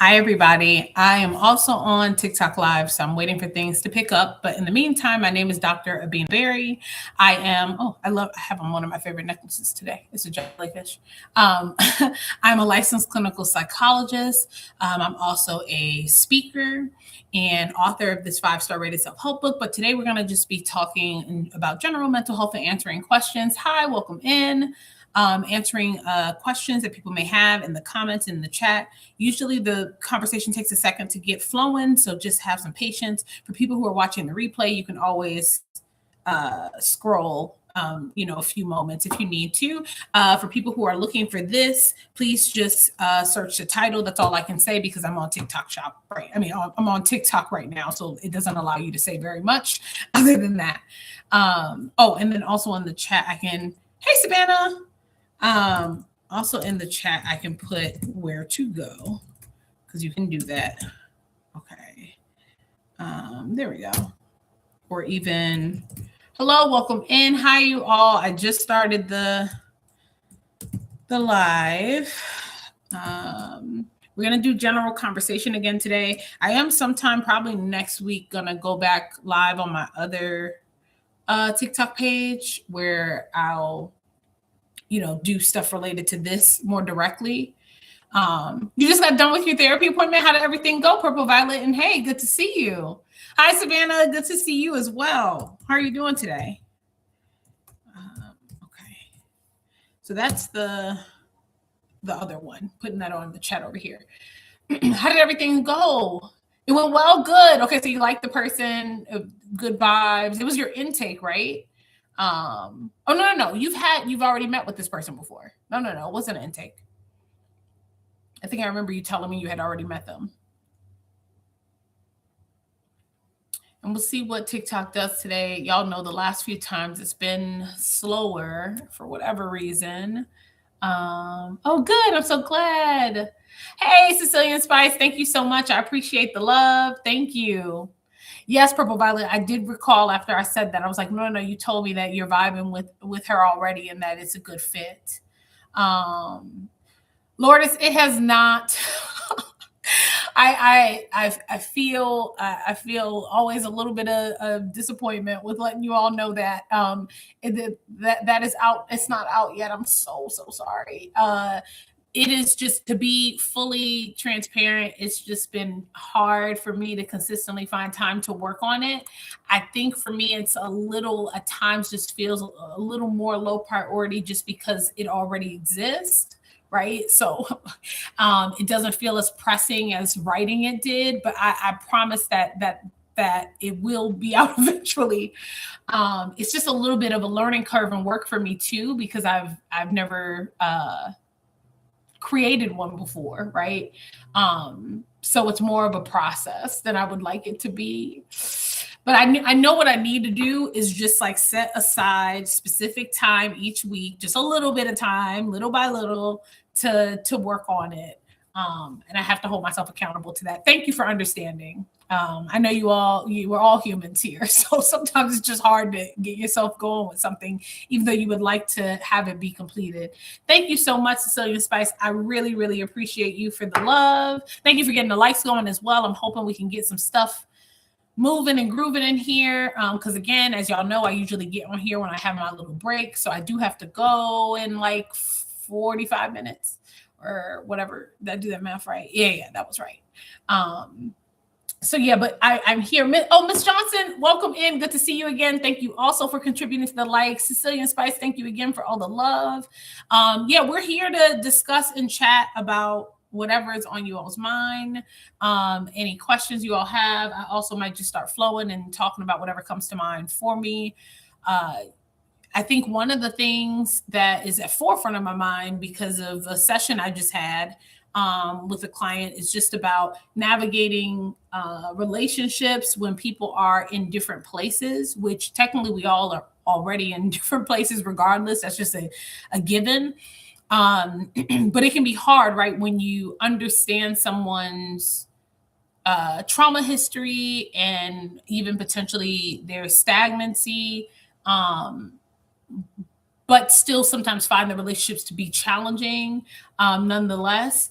Hi, everybody. I am also on TikTok Live, so I'm waiting for things to pick up. But in the meantime, my name is Dr. Abena Berry. I have on one of my favorite necklaces today. It's a jellyfish. Um, I'm a licensed clinical psychologist. I'm also a speaker and author of this 5-star rated self help book. But today we're going to just be talking about general mental health and answering questions. Hi, welcome in. Answering questions that people may have in the comments in the chat. Usually the conversation takes a second to get flowing, so just have some patience. For people who are watching the replay, you can always scroll a few moments if you need to. For people who are looking for this, please just search the title. That's all I can say because I'm on TikTok shop, right? I'm on TikTok right now, so it doesn't allow you to say very much other than that. And then also in the chat, hey, Savannah. Also in the chat, I can put where to go because you can do that. Okay. There we go. Or even, hello, welcome in. Hi, you all. I just started the live. We're going to do general conversation again today. I am sometime probably next week going to go back live on my other TikTok page where I'll do stuff related to this more directly. You just got done with your therapy appointment. How did everything go, Purple Violet? And hey, good to see you. Hi, Savannah. Good to see you as well. How are you doing today? Okay. So that's the other one. Putting that on the chat over here. How did everything go? It went well. Good. Okay. So you like the person, good vibes. It was your intake, right? No. You've already met with this person before. No. It wasn't an intake. I think I remember you telling me you had already met them. And we'll see what TikTok does today. Y'all know the last few times it's been slower for whatever reason. Oh, good. I'm so glad. Hey, Sicilian Spice. Thank you so much. I appreciate the love. Thank you. Yes, Purple Violet. I did recall after I said that. I was like, no. You told me that you're vibing with her already and that it's a good fit. Lourdes, it has not. I feel always a little bit of disappointment with letting you all know that that is out. It's not out yet. I'm so sorry. It is just, to be fully transparent, it's just been hard for me to consistently find time to work on it. I think for me, it's at times just feels a little more low priority just because it already exists. Right. So it doesn't feel as pressing as writing it did, but I promise that it will be out eventually. It's just a little bit of a learning curve and work for me too, because I've never created one before. Right. So it's more of a process than I would like it to be. But I know what I need to do is just like set aside specific time each week, just a little bit of time, little by little, to work on it. And I have to hold myself accountable to that. Thank you for understanding. I know we're all humans here. So sometimes it's just hard to get yourself going with something, even though you would like to have it be completed. Thank you so much, Sicilian Spice. I really, really appreciate you for the love. Thank you for getting the likes going as well. I'm hoping we can get some stuff moving and grooving in here. Because again, as y'all know, I usually get on here when I have my little break. So I do have to go in like 45 minutes or whatever. Did I do that math right? Yeah, that was right. So yeah, but I'm here. Oh, Miss Johnson, welcome in. Good to see you again. Thank you also for contributing to the likes. Sicilian Spice, thank you again for all the love. Yeah, we're here to discuss and chat about whatever is on you all's mind. Any questions you all have. I also might just start flowing and talking about whatever comes to mind for me. I think one of the things that is at forefront of my mind because of a session I just had with a client is just about navigating relationships when people are in different places, which technically we all are already in different places regardless. That's just a given. But it can be hard, right, when you understand someone's trauma history and even potentially their stagnancy, but still sometimes find the relationships to be challenging nonetheless.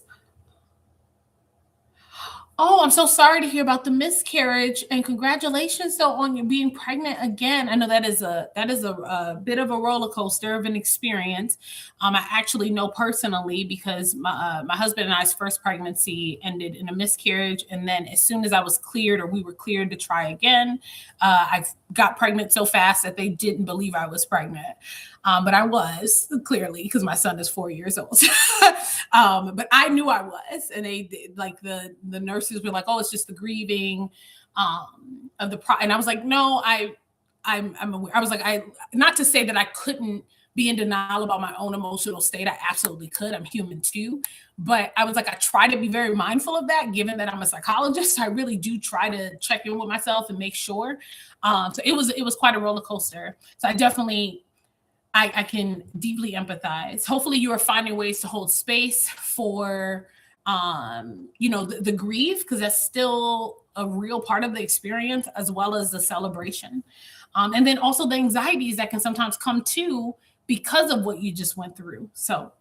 Oh, I'm so sorry to hear about the miscarriage, and congratulations though on you being pregnant again. I know that is a bit of a roller coaster of an experience. I actually know personally because my husband and I's first pregnancy ended in a miscarriage, and then as soon as I was cleared or we were cleared to try again, I got pregnant so fast that they didn't believe I was pregnant. But I was clearly because my son is 4 years old. But I knew I was, and they did, like the nurses were like, "Oh, it's just the grieving of the and I was like, "No, I'm aware." I was like, I not to say that I couldn't be in denial about my own emotional state. I absolutely could. I'm human too. But I was like, I try to be very mindful of that, given that I'm a psychologist. I really do try to check in with myself and make sure. So it was quite a roller coaster. So I definitely I can deeply empathize. Hopefully, you are finding ways to hold space for, the grief, because that's still a real part of the experience, as well as the celebration. And then also the anxieties that can sometimes come too because of what you just went through. So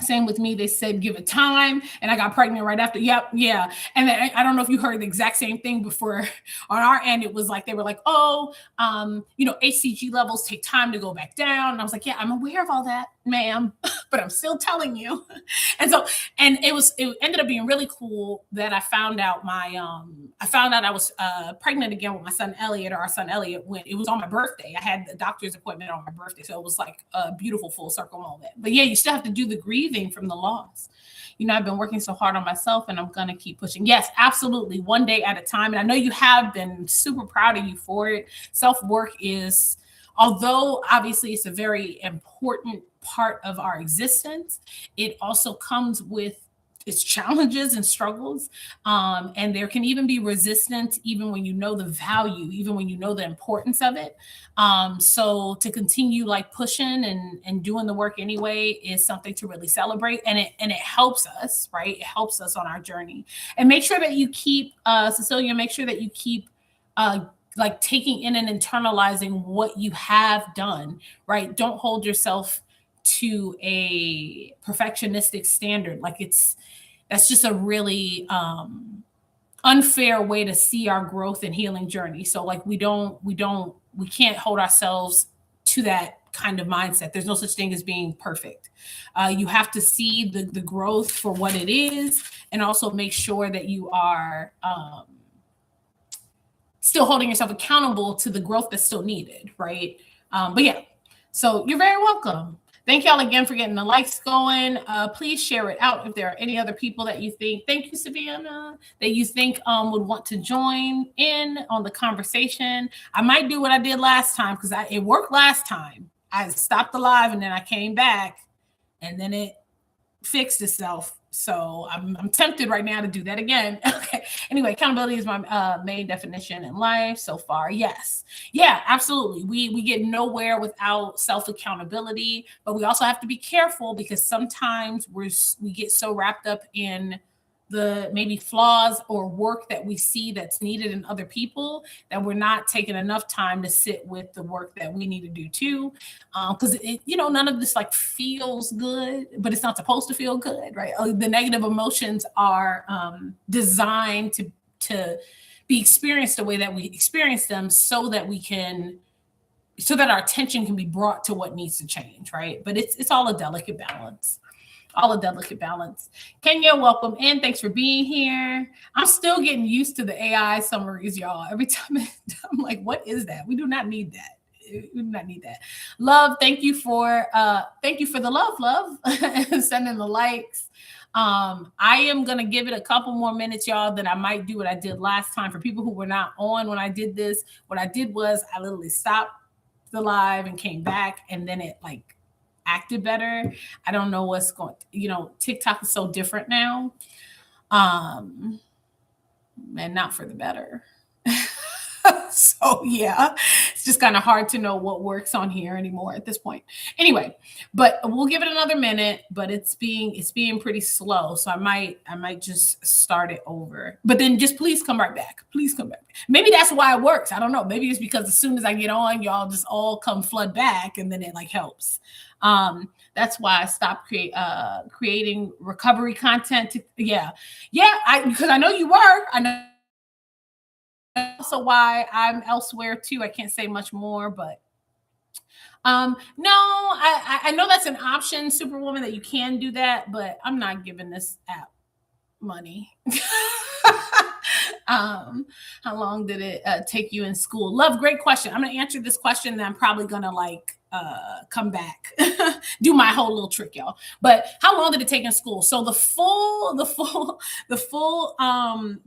same with me. They said give it time, and I got pregnant right after. Yep, yeah. And then I don't know if you heard the exact same thing before. On our end, it was like they were like, "Oh, HCG levels take time to go back down." And I was like, "Yeah, I'm aware of all that, ma'am, but I'm still telling you." And so, and it ended up being really cool that I found out I was pregnant again with my son Elliot, or our son Elliot, when it was on my birthday. I had the doctor's appointment on my birthday, so it was like a beautiful full circle moment. But yeah, you still have to do the grieving from the loss. I've been working so hard on myself, and I'm gonna keep pushing. Yes, absolutely, one day at a time. And I know you have been. Super proud of you for it. Self work is, although obviously it's a very important part of our existence, it also comes with its challenges and struggles. And there can even be resistance, even when you know the value, even when you know the importance of it. So to continue like pushing and doing the work anyway is something to really celebrate. And it helps us, right? It helps us on our journey. And make sure that you keep, Cecilia, make sure that you keep like taking in and internalizing what you have done, right? Don't hold yourself to a perfectionistic standard. Like that's just a really unfair way to see our growth and healing journey. So like we can't hold ourselves to that kind of mindset. There's no such thing as being perfect. You have to see the growth for what it is, and also make sure that you are still holding yourself accountable to the growth that's still needed, right? But yeah, so you're very welcome. Thank y'all again for getting the likes going. Please share it out if there are any other people that you think, thank you, Savannah, that you think would want to join in on the conversation. I might do what I did last time, because it worked last time. I stopped the live and then I came back and then it fixed itself. So I'm tempted right now to do that again. Okay. Anyway, accountability is my main definition in life so far. Yes. Yeah, absolutely. We get nowhere without self-accountability, but we also have to be careful, because sometimes we get so wrapped up in the maybe flaws or work that we see that's needed in other people that we're not taking enough time to sit with the work that we need to do too. Because none of this like feels good, but it's not supposed to feel good, right? The negative emotions are designed to be experienced the way that we experience them, so that our attention can be brought to what needs to change, right? But it's all a delicate balance. Kenya, welcome in. Thanks for being here. I'm still getting used to the AI summaries, y'all. Every time I'm like, what is that? We do not need that. Love, thank you for the love, and sending the likes. I am gonna give it a couple more minutes, y'all. Then I might do what I did last time. For people who were not on when I did this, what I did was I literally stopped the live and came back, and then it like acted better. I don't know what's going, TikTok is so different now. And not for the better. So yeah, it's just kind of hard to know what works on here anymore at this point. Anyway, but we'll give it another minute, but it's being pretty slow. So I might just start it over, but then just please come right back. Maybe that's why it works. I don't know. Maybe it's because as soon as I get on, y'all just all come flood back, and then it like helps. That's why I stopped creating recovery content. Because I know you were. I know also why I'm elsewhere too. I can't say much more, but no, I know that's an option, Superwoman, that you can do that, but I'm not giving this app money. How long did it take you in school? Love, great question. I'm going to answer this question, and I'm probably going to come back, do my whole little trick, y'all. But how long did it take in school? So the full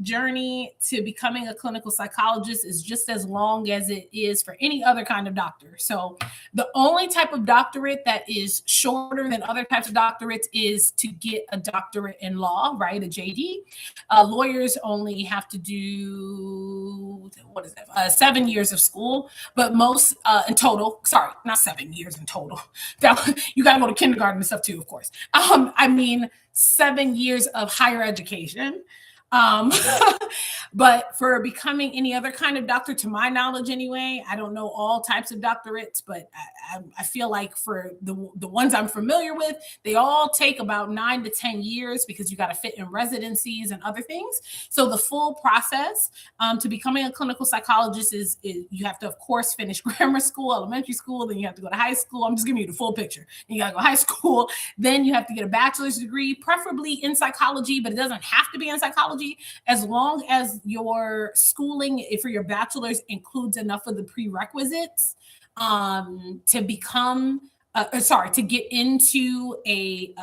journey to becoming a clinical psychologist is just as long as it is for any other kind of doctor. So the only type of doctorate that is shorter than other types of doctorates is to get a doctorate in law, right? A JD. Lawyers only have to do, 7 years of school, but most in total, sorry, not 7 years in total. You got to go to kindergarten and stuff too, of course. I mean, 7 years of higher education. But for becoming any other kind of doctor, to my knowledge anyway, I don't know all types of doctorates, but I feel like for the ones I'm familiar with, they all take about 9 to 10 years because you got to fit in residencies and other things. So the full process to becoming a clinical psychologist is you have to, of course, finish grammar school, elementary school, then you have to go to high school. I'm just giving you the full picture. You got to go to high school, then you have to get a bachelor's degree, preferably in psychology, but it doesn't have to be in psychology, as long as your schooling for your bachelor's includes enough of the prerequisites to get into a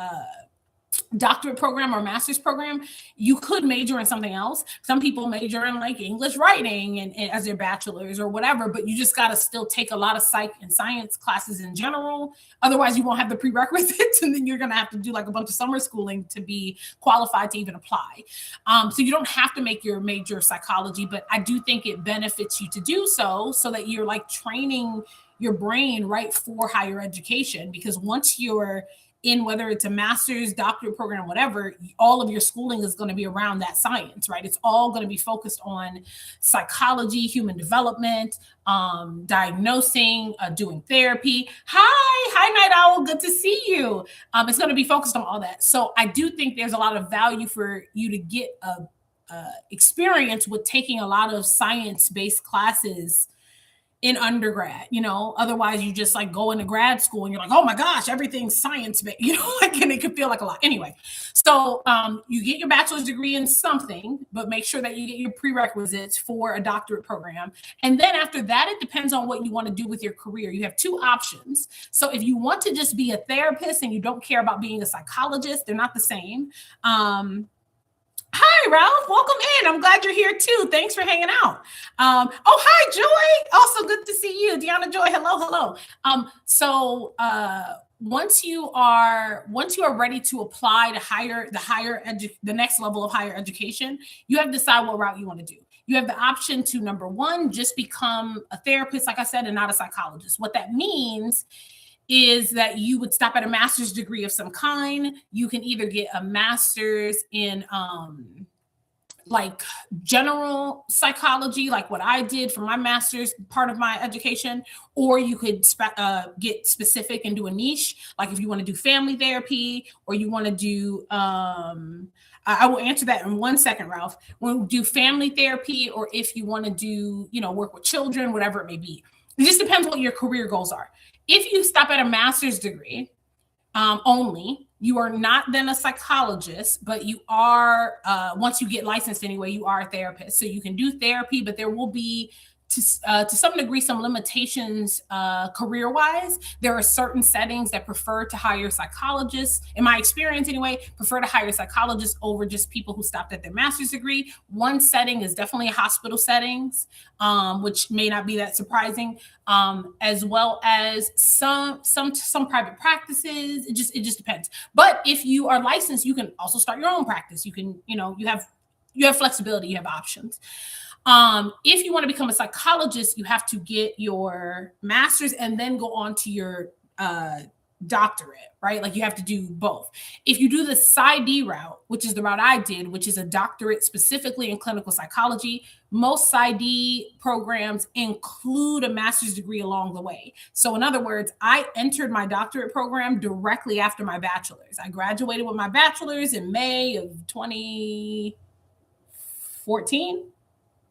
doctorate program or master's program. You could major in something else. Some people major in like English writing and as their bachelor's or whatever, but you just got to still take a lot of psych and science classes in general. Otherwise you won't have the prerequisites, and then you're going to have to do like a bunch of summer schooling to be qualified to even apply. So you don't have to make your major psychology, but I do think it benefits you to do so that you're like training your brain right for higher education, because once you're in, whether it's a master's, doctorate program, whatever, all of your schooling is going to be around that science, right? It's all going to be focused on psychology, human development, diagnosing, doing therapy. Hi, Night Owl. Good to see you. It's going to be focused on all that. So I do think there's a lot of value for you to get experience with taking a lot of science-based classes in undergrad. Otherwise you just like go into grad school and you're like, oh my gosh, everything's science, and it could feel like a lot. Anyway, so you get your bachelor's degree in something, but make sure that you get your prerequisites for a doctorate program. And then after that, it depends on what you want to do with your career. You have two options. So if you want to just be a therapist and you don't care about being a psychologist, they're not the same. Hi, Ralph. Welcome in. I'm glad you're here too. Thanks for hanging out. Hi, Joy. Also good to see you. Deanna Joy. Hello. Once you are ready to apply to the next level of higher education, you have to decide what route you want to do. You have the option to, number one, just become a therapist, like I said, and not a psychologist. What that means is that you would stop at a master's degree of some kind. You can either get a master's in like general psychology, like what I did for my master's part of my education, or you could get specific and do a niche. Like if you want to do family therapy, or you want to do, I will answer that in 1 second, Ralph. When we do family therapy, or if you want to do, work with children, whatever it may be. It just depends what your career goals are. If you stop at a master's degree only, you are not then a psychologist, but you are, once you get licensed anyway, you are a therapist. So you can do therapy, but there will be, to some degree, some limitations career-wise. There are certain settings that prefer to hire psychologists, in my experience anyway, prefer to hire psychologists over just people who stopped at their master's degree. One setting is definitely hospital settings, which may not be that surprising, as well as some private practices. It just depends. But if you are licensed, you can also start your own practice. You can, you have flexibility, you have options. If you want to become a psychologist, you have to get your master's and then go on to your doctorate, right? Like you have to do both. If you do the PsyD route, which is the route I did, which is a doctorate specifically in clinical psychology, most PsyD programs include a master's degree along the way. So in other words, I entered my doctorate program directly after my bachelor's. I graduated with my bachelor's in May of 2014.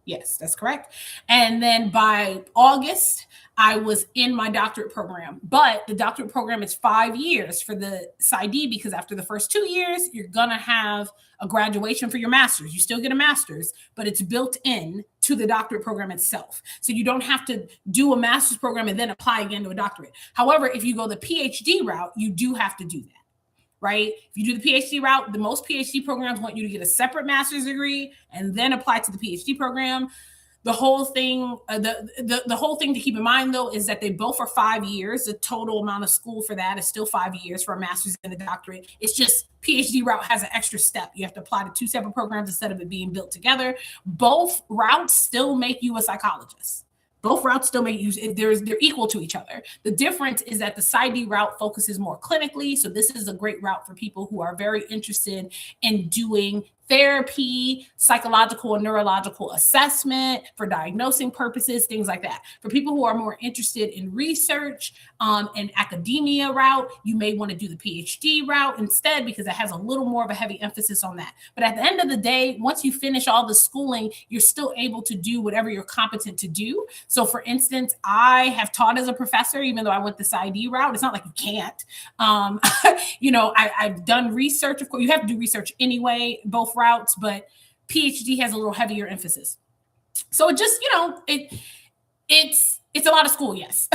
Yes, that's correct. And then by August, I was in my doctorate program. But the doctorate program is 5 years for the PsyD, because after the first 2 years, you're going to have a graduation for your master's. You still get a master's, but it's built in to the doctorate program itself. So you don't have to do a master's program and then apply again to a doctorate. However, if you go the PhD route, you do have to do that. Right? If you do the PhD route, the most PhD programs want you to get a separate master's degree and then apply to the PhD program. The whole thing, the whole thing to keep in mind though, is that they both are 5 years. The total amount of school for that is still 5 years for a master's and a doctorate. It's just PhD route has an extra step. You have to apply to 2 separate programs instead of it being built together. Both routes still make you a psychologist. Both routes still make you, they're equal to each other. The difference is that the PsyD route focuses more clinically. So this is a great route for people who are very interested in doing therapy, psychological and neurological assessment for diagnosing purposes, things like that. For people who are more interested in research and academia route, you may want to do the PhD route instead, because it has a little more of a heavy emphasis on that. But at the end of the day, once you finish all the schooling, you're still able to do whatever you're competent to do. So for instance, I have taught as a professor, even though I went the PsyD route. It's not like you can't. I've done research. Of course, you have to do research anyway, both routes, but PhD has a little heavier emphasis. So it just, it's a lot of school, yes.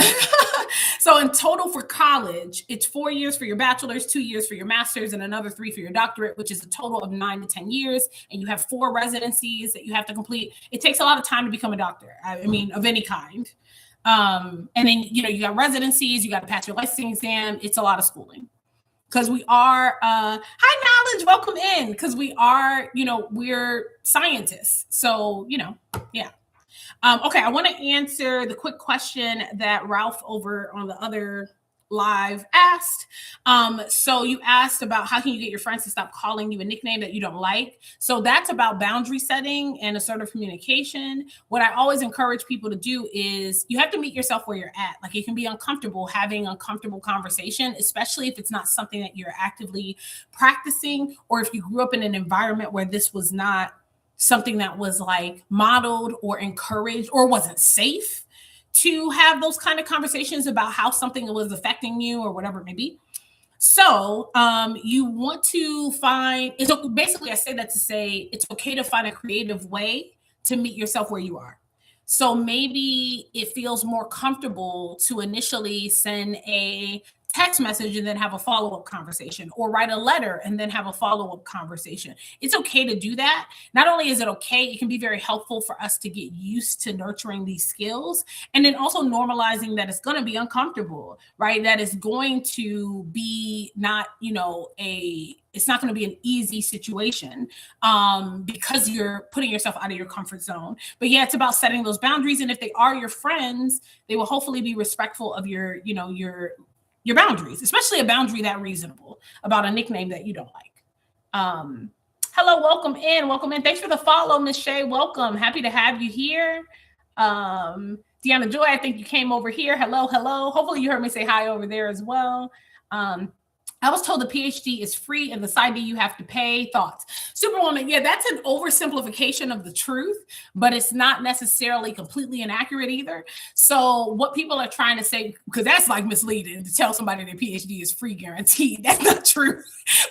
So in total for college, it's 4 years for your bachelor's, 2 years for your master's, and another 3 for your doctorate, which is a total of 9 to 10 years. And you have 4 residencies that you have to complete. It takes a lot of time to become a doctor. I mean, of any kind. And then, you got residencies, you got to pass your licensing exam. It's a lot of schooling. Because we are, hi, Knowledge, welcome in. Because we are, we're scientists. So, yeah. Okay, I want to answer the quick question that Ralph over on the other live asked. So you asked about how can you get your friends to stop calling you a nickname that you don't like. So that's about boundary setting and assertive communication. What I always encourage people to do is you have to meet yourself where you're at. Like it can be uncomfortable having uncomfortable conversation, especially if it's not something that you're actively practicing, or if you grew up in an environment where this was not something that was like modeled or encouraged or wasn't safe to have those kind of conversations about how something was affecting you or whatever it may be. So you want to find, basically I say that to say it's okay to find a creative way to meet yourself where you are. So maybe it feels more comfortable to initially send a text message and then have a follow-up conversation, or write a letter and then have a follow-up conversation. It's okay to do that. Not only is it okay, it can be very helpful for us to get used to nurturing these skills, and then also normalizing that it's going to be uncomfortable, right? That is going to be not, it's not going to be an easy situation because you're putting yourself out of your comfort zone. But yeah, it's about setting those boundaries. And if they are your friends, they will hopefully be respectful of your boundaries, especially a boundary that reasonable about a nickname that you don't like. Hello, welcome in. Thanks for the follow, Miss Shay. Welcome. Happy to have you here. Deanna Joy, I think you came over here. Hello. Hopefully you heard me say hi over there as well. I was told the PhD is free and the PsyD you have to pay. Thoughts? Superwoman, yeah, that's an oversimplification of the truth, but it's not necessarily completely inaccurate either. So what people are trying to say, because that's like misleading to tell somebody their PhD is free guaranteed. That's not true.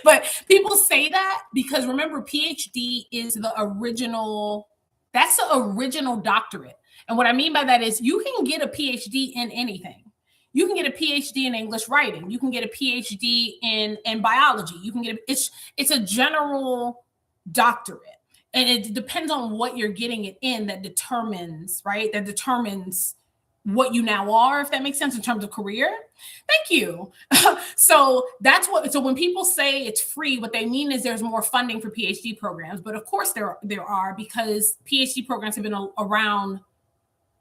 But people say that because remember, PhD is the original doctorate. And what I mean by that is you can get a PhD in anything. You can get a PhD in English writing. You can get a PhD in biology. You can get it's a general doctorate, and it depends on what you're getting it in that determines what you now are, if that makes sense in terms of career. Thank you. So when people say it's free, what they mean is there's more funding for PhD programs, but of course there are, because PhD programs have been around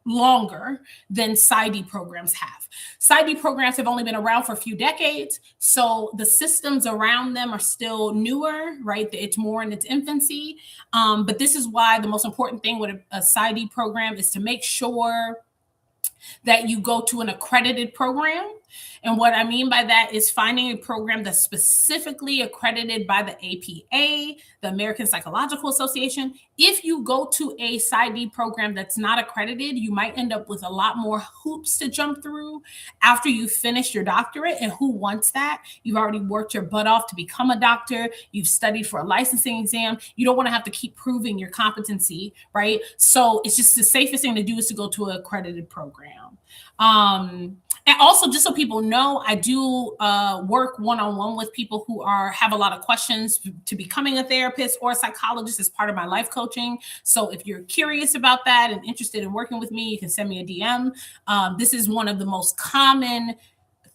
longer than PsyD programs have. PsyD programs have only been around for a few decades, so the systems around them are still newer, right? It's more in its infancy. But this is why the most important thing with a PsyD program is to make sure that you go to an accredited program. And what I mean by that is finding a program that's specifically accredited by the APA, the American Psychological Association. If you go to a PsyD program that's not accredited, you might end up with a lot more hoops to jump through after you finish your doctorate. And who wants that? You've already worked your butt off to become a doctor. You've studied for a licensing exam. You don't want to have to keep proving your competency, right? So it's just the safest thing to do is to go to an accredited program. And also, just so people know, I do work one-on-one with people who have a lot of questions to becoming a therapist or a psychologist as part of my life coaching. So if you're curious about that and interested in working with me, you can send me a DM. This is one of the most common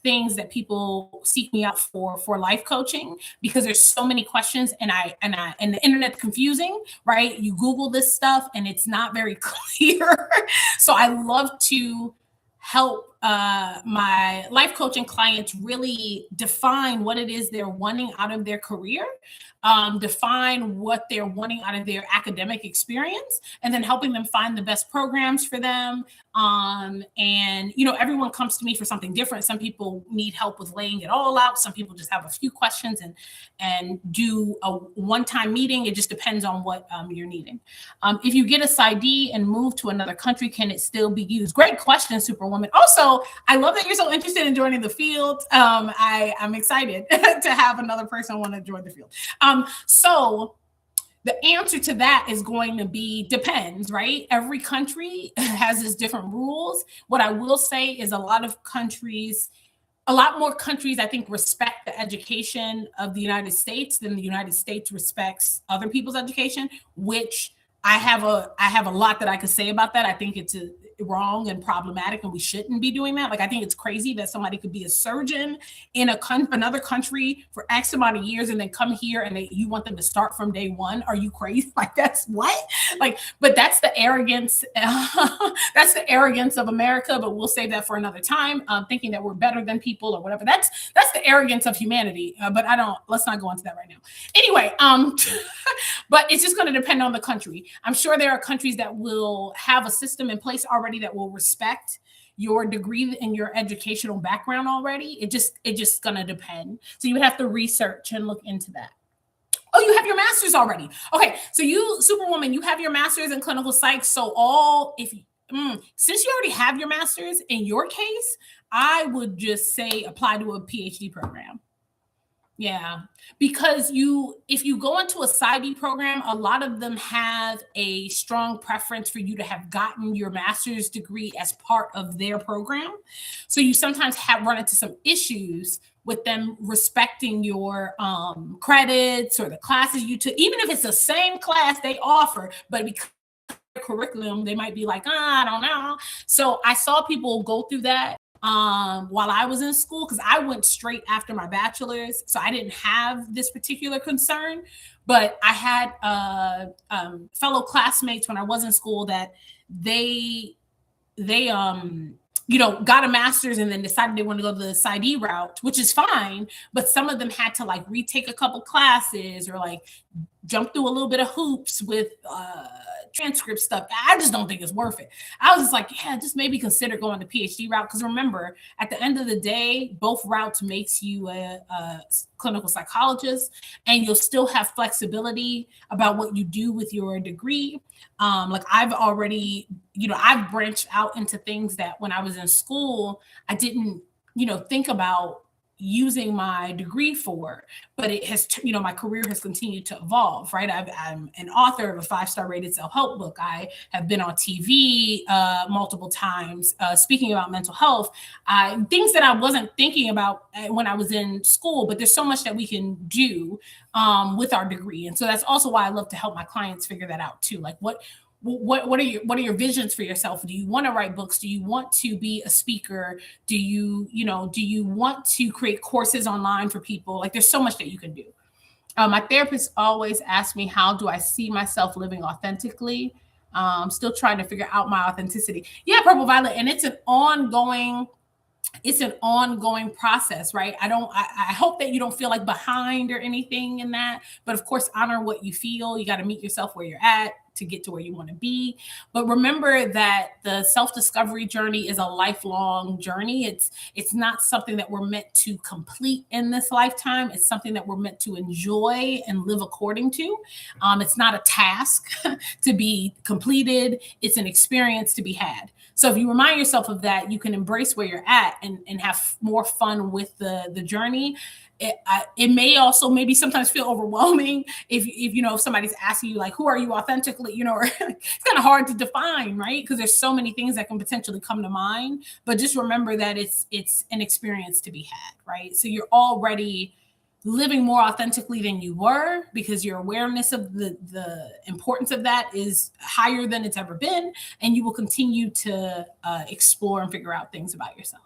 things that people seek me out for life coaching, because there's so many questions and the internet's confusing, right? You Google this stuff and it's not very clear. So I love to help my life coaching clients really define what it is they're wanting out of their career, define what they're wanting out of their academic experience, and then helping them find the best programs for them. And, everyone comes to me for something different. Some people need help with laying it all out. Some people just have a few questions and do a one-time meeting. It just depends on what you're needing. If you get a PsyD and move to another country, can it still be used? Great question, Superwoman. Also, I love that you're so interested in joining the field. I'm excited to have another person want to join the field. So the answer to that is going to be depends, right? Every country has its different rules. What I will say is a lot more countries, I think, respect the education of the United States than the United States respects other people's education, which I have a lot that I could say about that. I think it's wrong and problematic, and we shouldn't be doing that. Like, I think it's crazy that somebody could be a surgeon in another country for X amount of years and then come here and you want them to start from day one. Are you crazy? Like, that's what? Like, but that's the arrogance. That's the arrogance of America. But we'll save that for another time. Thinking that we're better than people or whatever. That's the arrogance of humanity. But let's not go into that right now. Anyway, but it's just going to depend on the country. I'm sure there are countries that will have a system in place already that will respect your degree and your educational background already. It just gonna depend. So you would have to research and look into that. Oh, you have your master's already. Okay, so you, Superwoman, you have your master's in clinical psych. So since you already have your master's, in your case, I would just say apply to a PhD program. Yeah, because if you go into a PsyD program, a lot of them have a strong preference for you to have gotten your master's degree as part of their program. So you sometimes run into some issues with them respecting your credits or the classes you took, even if it's the same class they offer, but because curriculum, they might be like, I don't know. So I saw people go through that while I was in school, because I went straight after my bachelor's, so I didn't have this particular concern. But I had fellow classmates when I was in school that they got a master's and then decided they want to go the PsyD route, which is fine. But some of them had to like retake a couple classes or like jump through a little bit of hoops with transcript stuff. I just don't think it's worth it. I was just like, yeah, just maybe consider going the PhD route. Because remember, at the end of the day, both routes makes you a clinical psychologist, and you'll still have flexibility about what you do with your degree. Like I've already, I've branched out into things that when I was in school, I didn't, think about using my degree for, but it has, my career has continued to evolve, right? I'm an author of a 5-star rated self-help book. I have been on TV multiple times speaking about mental health, things that I wasn't thinking about when I was in school, but there's so much that we can do with our degree. And so that's also why I love to help my clients figure that out too. Like what are your visions for yourself? Do you want to write books? Do you want to be a speaker? Do you want to create courses online for people? Like there's so much that you can do. My therapist always asks me, how do I see myself living authentically? Still trying to figure out my authenticity. Yeah, Purple Violet. And it's an ongoing process, right? I hope that you don't feel like behind or anything in that, but of course, honor what you feel. You got to meet yourself where you're at to get to where you want to be. But remember that the self-discovery journey is a lifelong journey. It's not something that we're meant to complete in this lifetime. It's something that we're meant to enjoy and live according to. It's not a task to be completed. It's an experience to be had. So if you remind yourself of that, you can embrace where you're at and have more fun with the journey. It may also maybe sometimes feel overwhelming if somebody's asking you like, who are you authentically, it's kind of hard to define, right? Because there's so many things that can potentially come to mind. But just remember that it's an experience to be had, right? So you're already living more authentically than you were because your awareness of the importance of that is higher than it's ever been, and you will continue to explore and figure out things about yourself.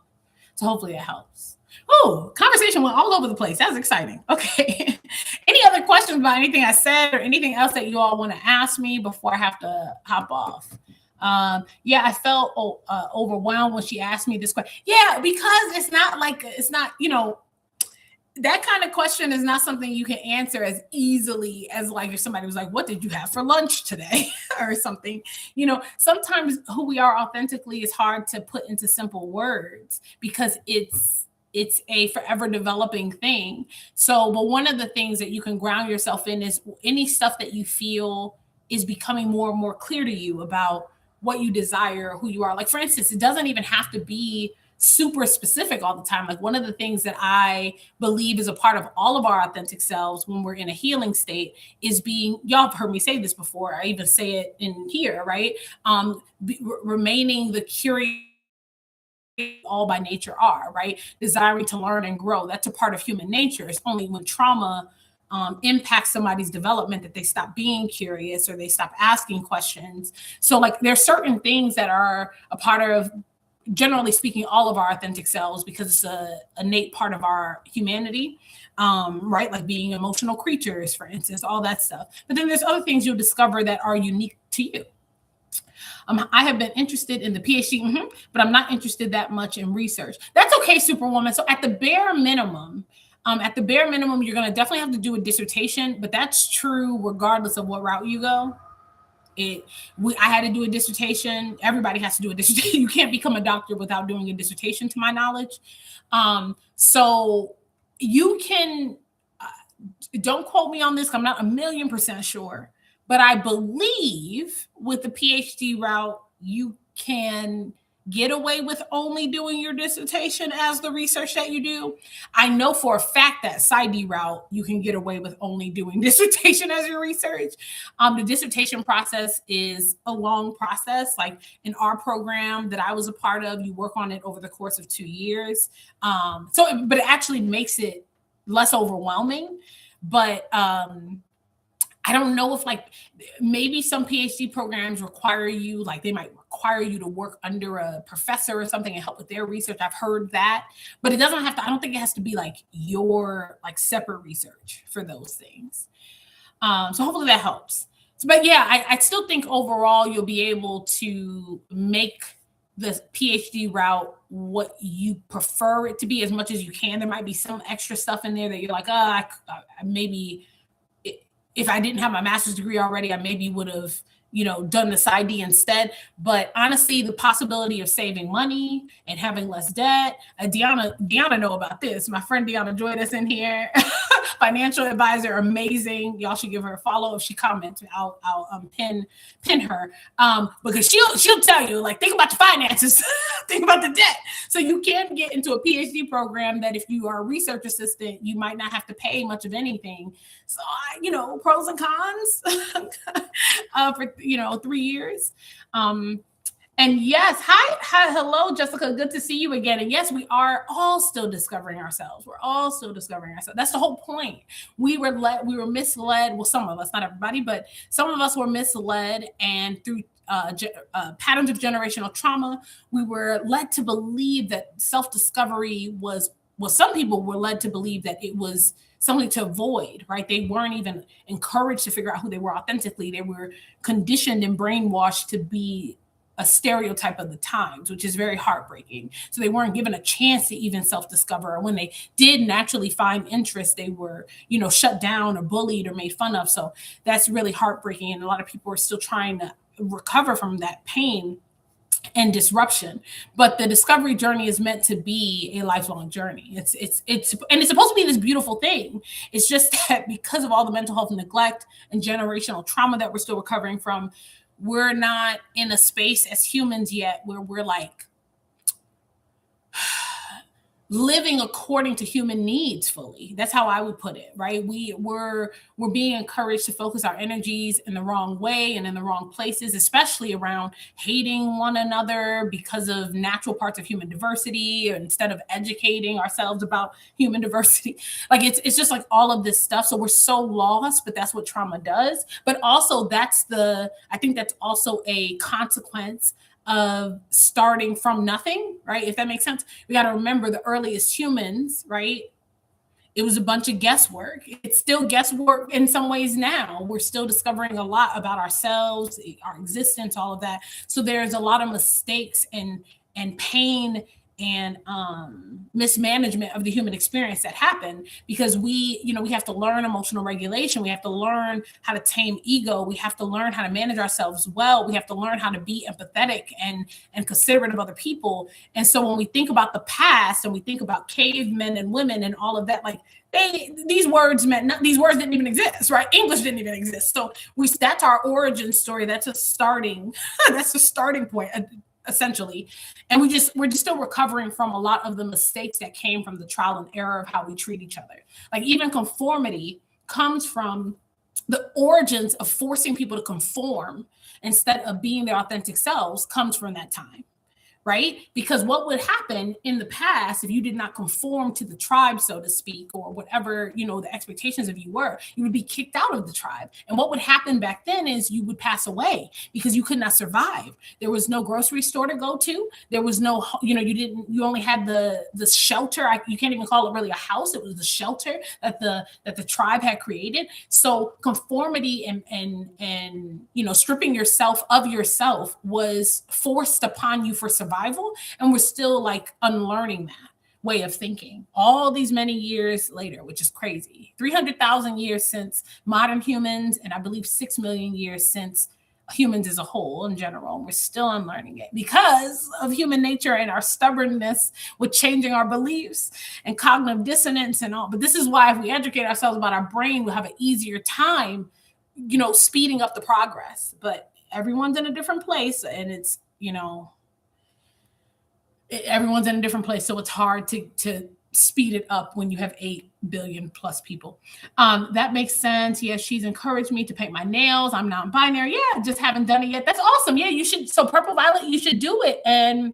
So hopefully that helps. Oh, conversation went all over the place. That's exciting. Okay. Any other questions about anything I said or anything else that you all want to ask me before I have to hop off? Yeah, I felt overwhelmed when she asked me this question. Yeah, because it's not, that kind of question is not something you can answer as easily as like if somebody was like, what did you have for lunch today or something. Sometimes who we are authentically is hard to put into simple words because it's a forever developing thing. So, but one of the things that you can ground yourself in is any stuff that you feel is becoming more and more clear to you about what you desire, who you are. Like, for instance, it doesn't even have to be super specific all the time. Like, one of the things that I believe is a part of all of our authentic selves when we're in a healing state is y'all have heard me say this before, I even say it in here, right? Remaining the curious all by nature are, right? Desiring to learn and grow. That's a part of human nature. It's only when trauma impacts somebody's development that they stop being curious or they stop asking questions. So like there's certain things that are a part of, generally speaking, all of our authentic selves because it's a innate part of our humanity, right? Like being emotional creatures, for instance, all that stuff. But then there's other things you'll discover that are unique to you. I have been interested in the PhD, but I'm not interested that much in research. That's okay, Superwoman. So at the bare minimum, you're going to definitely have to do a dissertation, but that's true regardless of what route you go. I had to do a dissertation. Everybody has to do a dissertation. You can't become a doctor without doing a dissertation, to my knowledge. So you can, don't quote me on this, I'm not 1,000,000% sure, but I believe with the PhD route, you can get away with only doing your dissertation as the research that you do. I know for a fact that PsyD route, you can get away with only doing dissertation as your research. The dissertation process is a long process. Like in our program that I was a part of, you work on it over the course of 2 years. But it actually makes it less overwhelming. But I don't know if like maybe some PhD programs require you, like they might require you to work under a professor or something and help with their research. I've heard that, but it doesn't have to, I don't think it has to be like your like separate research for those things. So hopefully that helps. But yeah, I still think overall you'll be able to make the PhD route what you prefer it to be as much as you can. There might be some extra stuff in there that you're like, maybe if I didn't have my master's degree already, I maybe would have, done the PsyD instead. But honestly, the possibility of saving money and having less debt, Deanna know about this. My friend Deanna joined us in here. Financial advisor, amazing. Y'all should give her a follow. If she comments, I'll pin her because she'll tell you, like, think about your finances, think about the debt. So you can get into a PhD program that if you are a research assistant, you might not have to pay much of anything. So pros and cons for 3 years. And yes, hi, hello, Jessica. Good to see you again. And yes, we are all still discovering ourselves. We're all still discovering ourselves. That's the whole point. We were misled. Well, some of us, not everybody, but some of us were misled, and through patterns of generational trauma, we were led to believe that self-discovery was. Well, some people were led to believe that it was something to avoid, right? They weren't even encouraged to figure out who they were authentically. They were conditioned and brainwashed to be a stereotype of the times, which is very heartbreaking. So they weren't given a chance to even self-discover. Or when they did naturally find interest, they were, shut down or bullied or made fun of. So that's really heartbreaking. And a lot of people are still trying to recover from that pain and disruption. But the discovery journey is meant to be a lifelong journey. It's and it's supposed to be this beautiful thing. It's just that because of all the mental health neglect and generational trauma that we're still recovering from, we're not in a space as humans yet where we're like living according to human needs fully. That's how I would put it, right? We're being encouraged to focus our energies in the wrong way and in the wrong places, especially around hating one another because of natural parts of human diversity, instead of educating ourselves about human diversity. Like it's just like all of this stuff. So we're so lost, but that's what trauma does. But also I think that's also a consequence of starting from nothing, right? If that makes sense. We got to remember the earliest humans, right? It was a bunch of guesswork. It's still guesswork in some ways now. We're still discovering a lot about ourselves, our existence, all of that. So there's a lot of mistakes and pain and mismanagement of the human experience that happen because we have to learn emotional regulation. We have to learn how to tame ego. We have to learn how to manage ourselves well. We have to learn how to be empathetic and considerate of other people. And so when we think about the past and we think about cavemen and women and all of that, like these words didn't even exist, right? English didn't even exist. So that's our origin story. That's a starting point, essentially. And we're just still recovering from a lot of the mistakes that came from the trial and error of how we treat each other. Like even conformity comes from the origins of forcing people to conform instead of being their authentic selves, comes from that time. Right? Because what would happen in the past if you did not conform to the tribe, so to speak, or whatever, the expectations of you were, you would be kicked out of the tribe. And what would happen back then is you would pass away because you could not survive. There was no grocery store to go to. There was no, you only had the shelter. You can't even call it really a house. It was the shelter that the tribe had created. So conformity and stripping yourself of yourself was forced upon you for survival. And we're still like unlearning that way of thinking all these many years later, which is crazy. 300,000 years since modern humans, and I believe 6 million years since humans as a whole in general. We're still unlearning it because of human nature and our stubbornness with changing our beliefs and cognitive dissonance and all. But this is why if we educate ourselves about our brain, we'll have an easier time, speeding up the progress. But everyone's in a different place, and it's, everyone's in a different place. So it's hard to speed it up when you have 8 billion plus people. That makes sense. Yes, she's encouraged me to paint my nails. I'm non-binary. Yeah, just haven't done it yet. That's awesome. Yeah, you should. So Purple Violet, you should do it and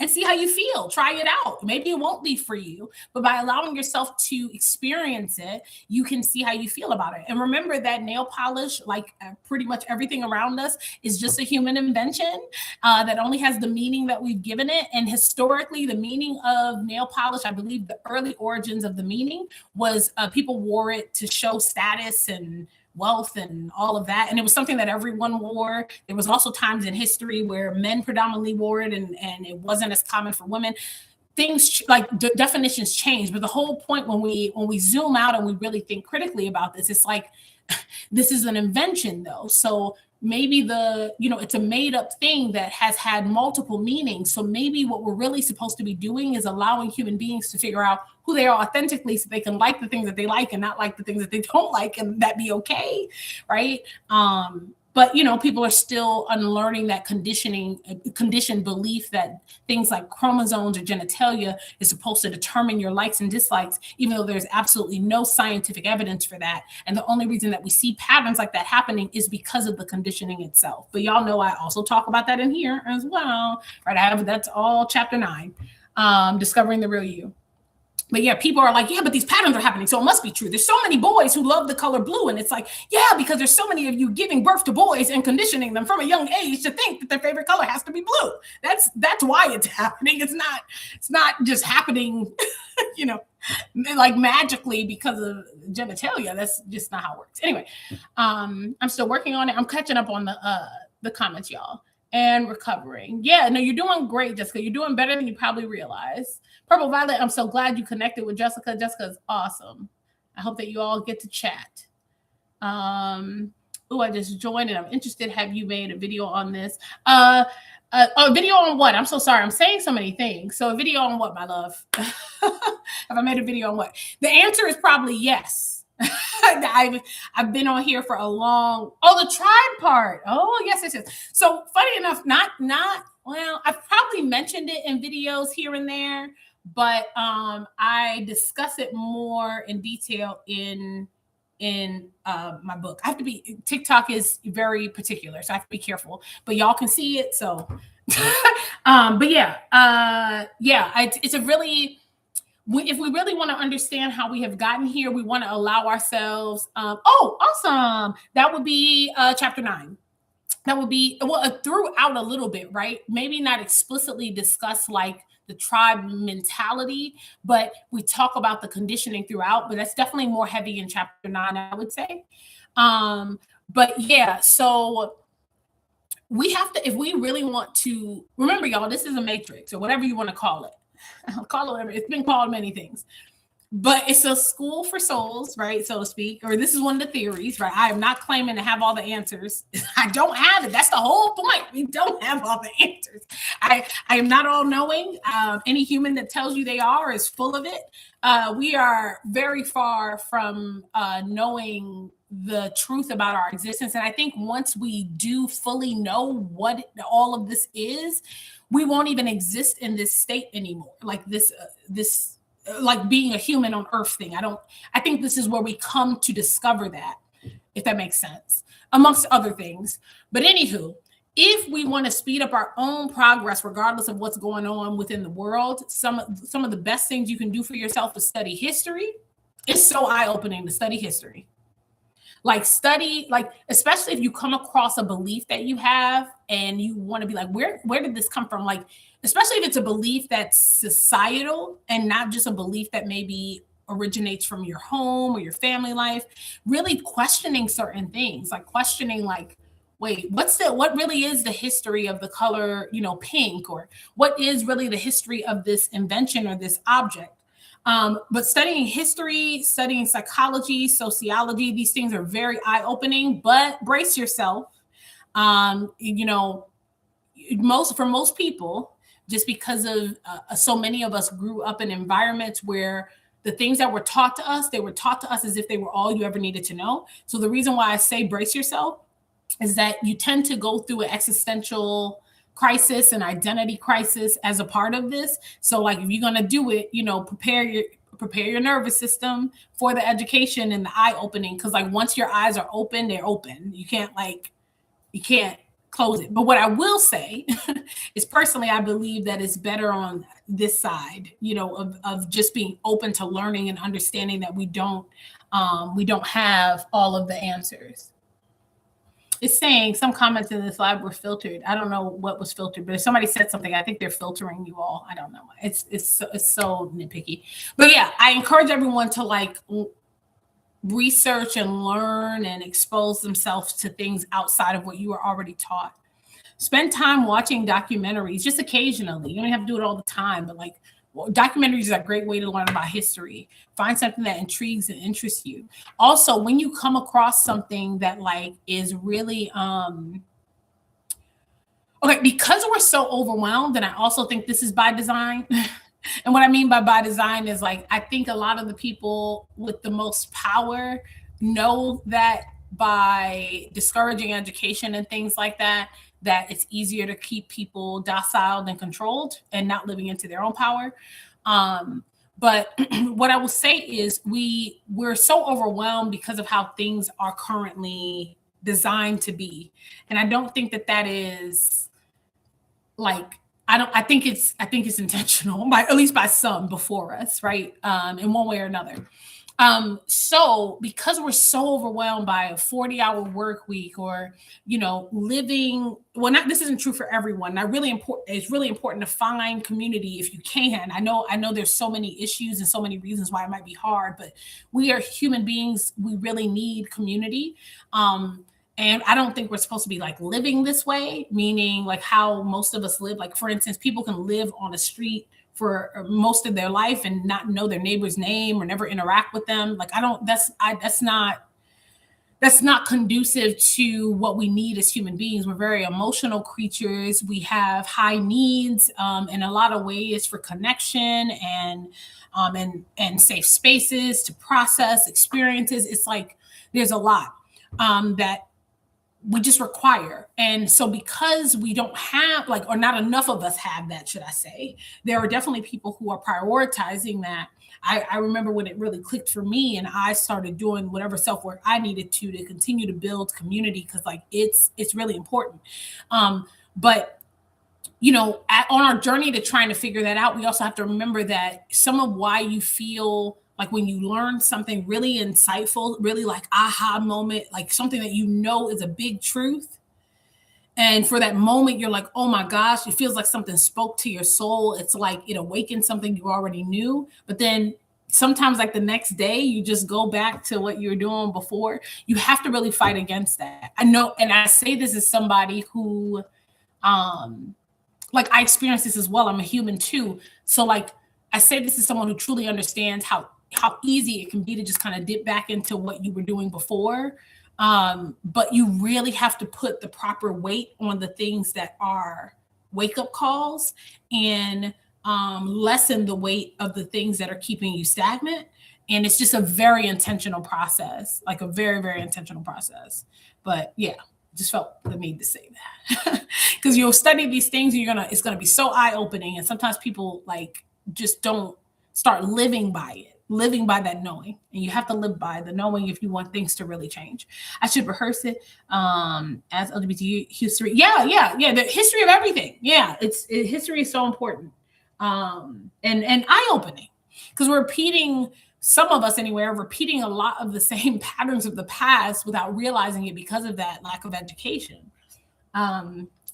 see how you feel. Try it out. Maybe it won't be for you, but by allowing yourself to experience it, you can see how you feel about it. And remember that nail polish, like pretty much everything around us, is just a human invention that only has the meaning that we've given it. And historically, the meaning of nail polish, I believe the early origins of the meaning was people wore it to show status and wealth and all of that. And it was something that everyone wore. There was also times in history where men predominantly wore it and it wasn't as common for women. Things like definitions change. But the whole point when we zoom out and we really think critically about this, it's like, this is an invention though. So maybe it's a made up thing that has had multiple meanings. So maybe what we're really supposed to be doing is allowing human beings to figure out who they are authentically so they can like the things that they like and not like the things that they don't like, and that be okay. Right. But, people are still unlearning that conditioned belief that things like chromosomes or genitalia is supposed to determine your likes and dislikes, even though there's absolutely no scientific evidence for that. And the only reason that we see patterns like that happening is because of the conditioning itself. But y'all know I also talk about that in here as well. Right. That's all chapter 9, discovering the real you. But yeah, people are like, yeah, but these patterns are happening, so it must be true. There's so many boys who love the color blue, and it's like, yeah, because there's so many of you giving birth to boys and conditioning them from a young age to think that their favorite color has to be blue. That's why it's happening. It's not just happening, you know, like magically because of genitalia. That's just not how it works. Anyway, I'm still working on it. I'm catching up on the comments, y'all, and recovering. Yeah, no, you're doing great, Jessica. You're doing better than you probably realize. Purple Violet, I'm so glad you connected with Jessica. Jessica is awesome. I hope that you all get to chat. I just joined and I'm interested. Have you made a video on this? A video on what? I'm so sorry. I'm saying so many things. So a video on what, my love? Have I made a video on what? The answer is probably yes. I've been on here for a long. Oh, the tribe part. Oh, yes. So funny enough, not. Well, I've probably mentioned it in videos here and there, but I discuss it more in detail in my book. I have to be. TikTok is very particular, so I have to be careful. But y'all can see it, so. But yeah, it's a really. If we really want to understand how we have gotten here, we want to allow ourselves. Oh, awesome! That would be chapter 9. That would be throughout a little bit, right? Maybe not explicitly discuss like the tribe mentality, but we talk about the conditioning throughout. But that's definitely more heavy in chapter 9, I would say. But yeah, so we have to, if we really want to remember, y'all, this is a matrix or whatever you want to call it. I'll call it whatever. It's been called many things. But it's a school for souls, right, so to speak, or this is one of the theories, right? I am not claiming to have all the answers. I don't have it. That's the whole point. We don't have all the answers. I am not all-knowing. Any human that tells you they are is full of it. We are very far from knowing the truth about our existence. And I think once we do fully know what all of this is, we won't even exist in this state anymore. Like this like being a human on earth thing. I think this is where we come to discover that, if that makes sense, amongst other things. But anywho, if we want to speed up our own progress, regardless of what's going on within the world, some of the best things you can do for yourself is study history. It's so eye-opening to study history. Like especially if you come across a belief that you have and you want to be like, where did this come from? Like, especially if it's a belief that's societal and not just a belief that maybe originates from your home or your family life, really questioning certain things, like questioning like, wait, what really is the history of the color, pink, or what is really the history of this invention or this object? But studying history, studying psychology, sociology, these things are very eye-opening, but brace yourself. For most people, just because of so many of us grew up in environments where the things that were taught to us, they were taught to us as if they were all you ever needed to know. So the reason why I say brace yourself is that you tend to go through an existential crisis and identity crisis as a part of this. So like if you're going to do it, prepare your nervous system for the education and the eye opening. Cause like once your eyes are open, they're open. You can't close it. But what I will say is personally, I believe that it's better on this side, of just being open to learning and understanding that we don't have all of the answers. It's saying some comments in this live were filtered. I don't know what was filtered, but if somebody said something, I think they're filtering you all. I don't know. It's so nitpicky. But yeah, I encourage everyone to like research and learn and expose themselves to things outside of what you are already taught. Spend time watching documentaries just occasionally. You don't have to do it all the time, but like documentaries is a great way to learn about history. Find something that intrigues and interests you. Also, when you come across something that like is really okay, because we're so overwhelmed, and I also think this is by design. And what I mean by design is like, I think a lot of the people with the most power know that by discouraging education and things like that it's easier to keep people docile and controlled and not living into their own power. But what I will say is we're so overwhelmed because of how things are currently designed to be. And I don't think that is like I think it's intentional, by at least by some before us, right? In one way or another. So because we're so overwhelmed by a 40-hour work week, or, living, well, not, this isn't true for everyone. It's really important to find community if you can. I know there's so many issues and so many reasons why it might be hard, but we are human beings. We really need community. And I don't think we're supposed to be like living this way, meaning like how most of us live. Like, for instance, people can live on a street for most of their life and not know their neighbor's name or never interact with them. Like, that's not conducive to what we need as human beings. We're very emotional creatures. We have high needs, in a lot of ways, for connection and safe spaces to process experiences. It's like there's a lot that we just require. And so because we don't have, like, or not enough of us have that, should I say, there are definitely people who are prioritizing that. I remember when it really clicked for me and I started doing whatever self-work I needed to continue to build community, because like it's really important. But on our journey to trying to figure that out, we also have to remember that some of why you feel like when you learn something really insightful, really like aha moment, like something that is a big truth. And for that moment, you're like, oh my gosh, it feels like something spoke to your soul. It's like it awakened something you already knew. But then sometimes, like the next day, you just go back to what you were doing before. You have to really fight against that. I know. And I say this as somebody who, like, I experience this as well. I'm a human too. So like, I say this as someone who truly understands how easy it can be to just kind of dip back into what you were doing before. But you really have to put the proper weight on the things that are wake-up calls, and lessen the weight of the things that are keeping you stagnant. And it's just a very intentional process, like a very, very intentional process. But yeah, just felt the need to say that. Because you'll study these things and it's gonna be so eye-opening. And sometimes people like just don't start living by that knowing. And you have to live by the knowing if you want things to really change. I should rehearse it as LGBT history. Yeah. The history of everything. Yeah, history is so important. And eye-opening, because we're repeating, some of us anyway, are repeating a lot of the same patterns of the past without realizing it because of that lack of education.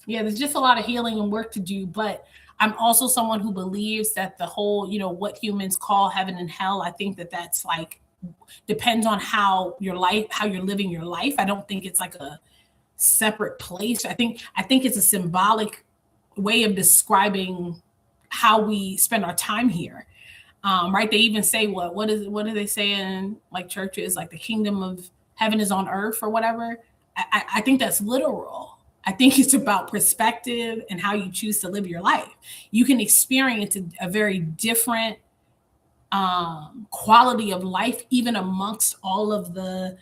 There's just a lot of healing and work to do, but I'm also someone who believes that the whole, what humans call heaven and hell, I think that's like, depends on how you're living your life. I don't think it's like a separate place. I think it's a symbolic way of describing how we spend our time here. Right? They even say what do they say in like churches, like the kingdom of heaven is on earth or whatever. I think that's literal. I think it's about perspective and how you choose to live your life. You can experience a very different quality of life, even amongst all of the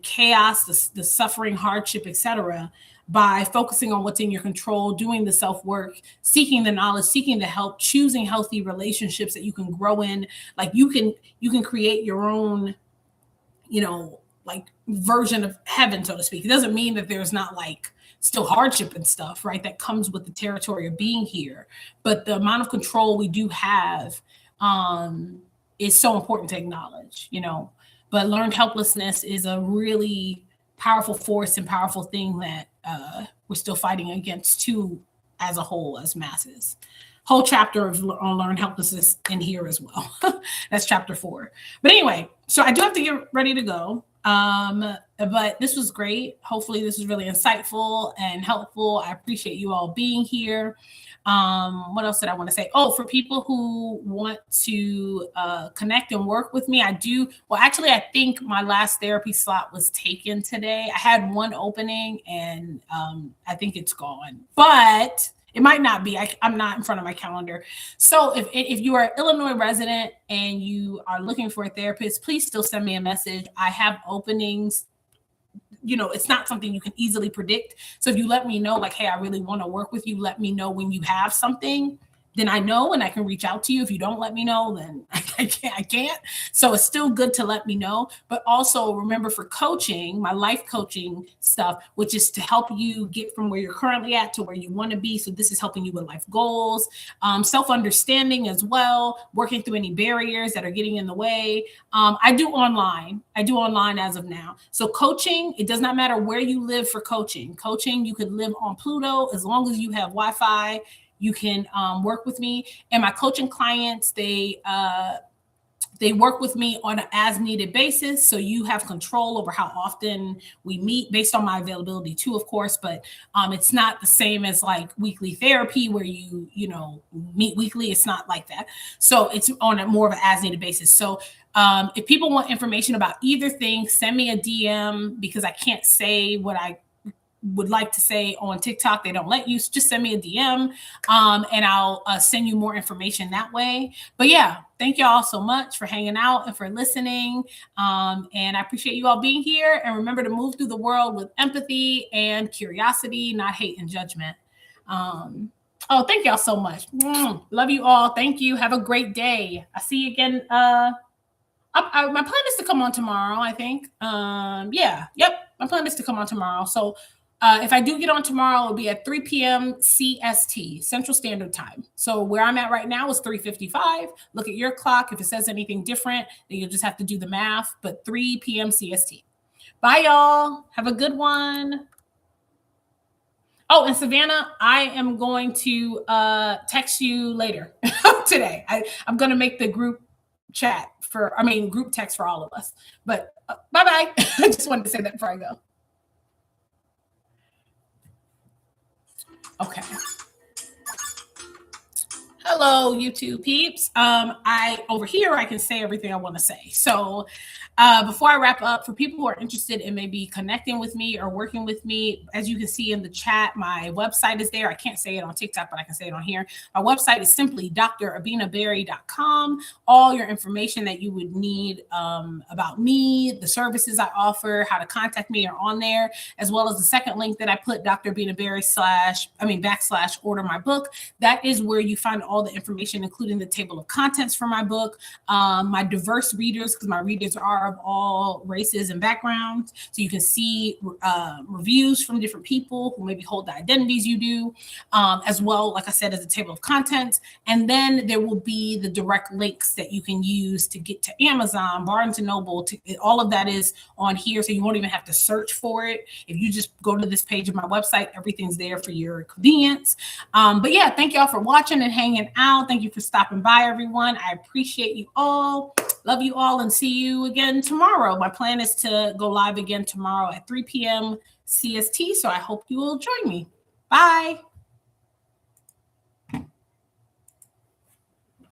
chaos, the suffering, hardship, etc., by focusing on what's in your control, doing the self-work, seeking the knowledge, seeking the help, choosing healthy relationships that you can grow in. Like you can create your own, like version of heaven, so to speak. It doesn't mean that there's not like still hardship and stuff, right, that comes with the territory of being here. But the amount of control we do have is so important to acknowledge, But learned helplessness is a really powerful force and powerful thing that we're still fighting against too, as a whole, as masses. Whole chapter on learned helplessness in here as well. That's chapter 4. But anyway, so I do have to get ready to go. But this was great. Hopefully this was really insightful and helpful. I appreciate you all being here. What else did I want to say? Oh, for people who want to connect and work with me, I do. Well, actually, I think my last therapy slot was taken today. I had one opening and I think it's gone, but it might not be. I'm not in front of my calendar. So if you are an Illinois resident and you are looking for a therapist, please still send me a message. I have openings. It's not something you can easily predict. So if you let me know, like, hey, I really want to work with you, let me know when you have something, then I know and I can reach out to you. If you don't let me know, then I can't. So it's still good to let me know. But also remember, for coaching, my life coaching stuff, which is to help you get from where you're currently at to where you want to be. So this is helping you with life goals, self-understanding as well, working through any barriers that are getting in the way. I do online as of now. So coaching, it does not matter where you live for coaching. Coaching, you could live on Pluto as long as you have Wi-Fi. You can work with me. And my coaching clients, they work with me on an as needed basis. So you have control over how often we meet based on my availability too, of course, but it's not the same as like weekly therapy where you meet weekly. It's not like that. So it's on a more of an as needed basis. So if people want information about either thing, send me a DM, because I can't say what I would like to say on TikTok. They don't let you. So just send me a DM and I'll send you more information that way. But yeah, thank you all so much for hanging out and for listening. And I appreciate you all being here. And remember to move through the world with empathy and curiosity, not hate and judgment. Oh, thank y'all so much. Love you all. Thank you. Have a great day. I'll see you again. My plan is to come on tomorrow, I think. Yep. My plan is to come on tomorrow. So if I do get on tomorrow, it'll be at 3 p.m. CST, Central Standard Time. So where I'm at right now is 3:55. Look at your clock. If it says anything different, then you'll just have to do the math. But 3 p.m. CST. Bye, y'all. Have a good one. Oh, and Savannah, I am going to text you later today. I'm going to make the group group text for all of us. But bye-bye. I just wanted to say that before I go. Okay. Hello, YouTube peeps. Over here, I can say everything I want to say. So before I wrap up, for people who are interested in maybe connecting with me or working with me, as you can see in the chat, my website is there. I can't say it on TikTok, but I can say it on here. My website is simply drabenaberry.com. All your information that you would need about me, the services I offer, how to contact me are on there, as well as the second link that I put, /Berry/ order my book. That is where you find all the information, including the table of contents for my book, my diverse readers, because my readers are of all races and backgrounds. So you can see reviews from different people who maybe hold the identities you do, as well, like I said, as a table of contents. And then there will be the direct links that you can use to get to Amazon, Barnes & Noble. All of that is on here, so you won't even have to search for it. If you just go to this page of my website, everything's there for your convenience. But yeah, thank y'all for watching and hanging out. Thank you for stopping by, everyone. I appreciate you all. Love you all, and see you again tomorrow. My plan is to go live again tomorrow at 3 p.m. CST, so I hope you will join me. Bye.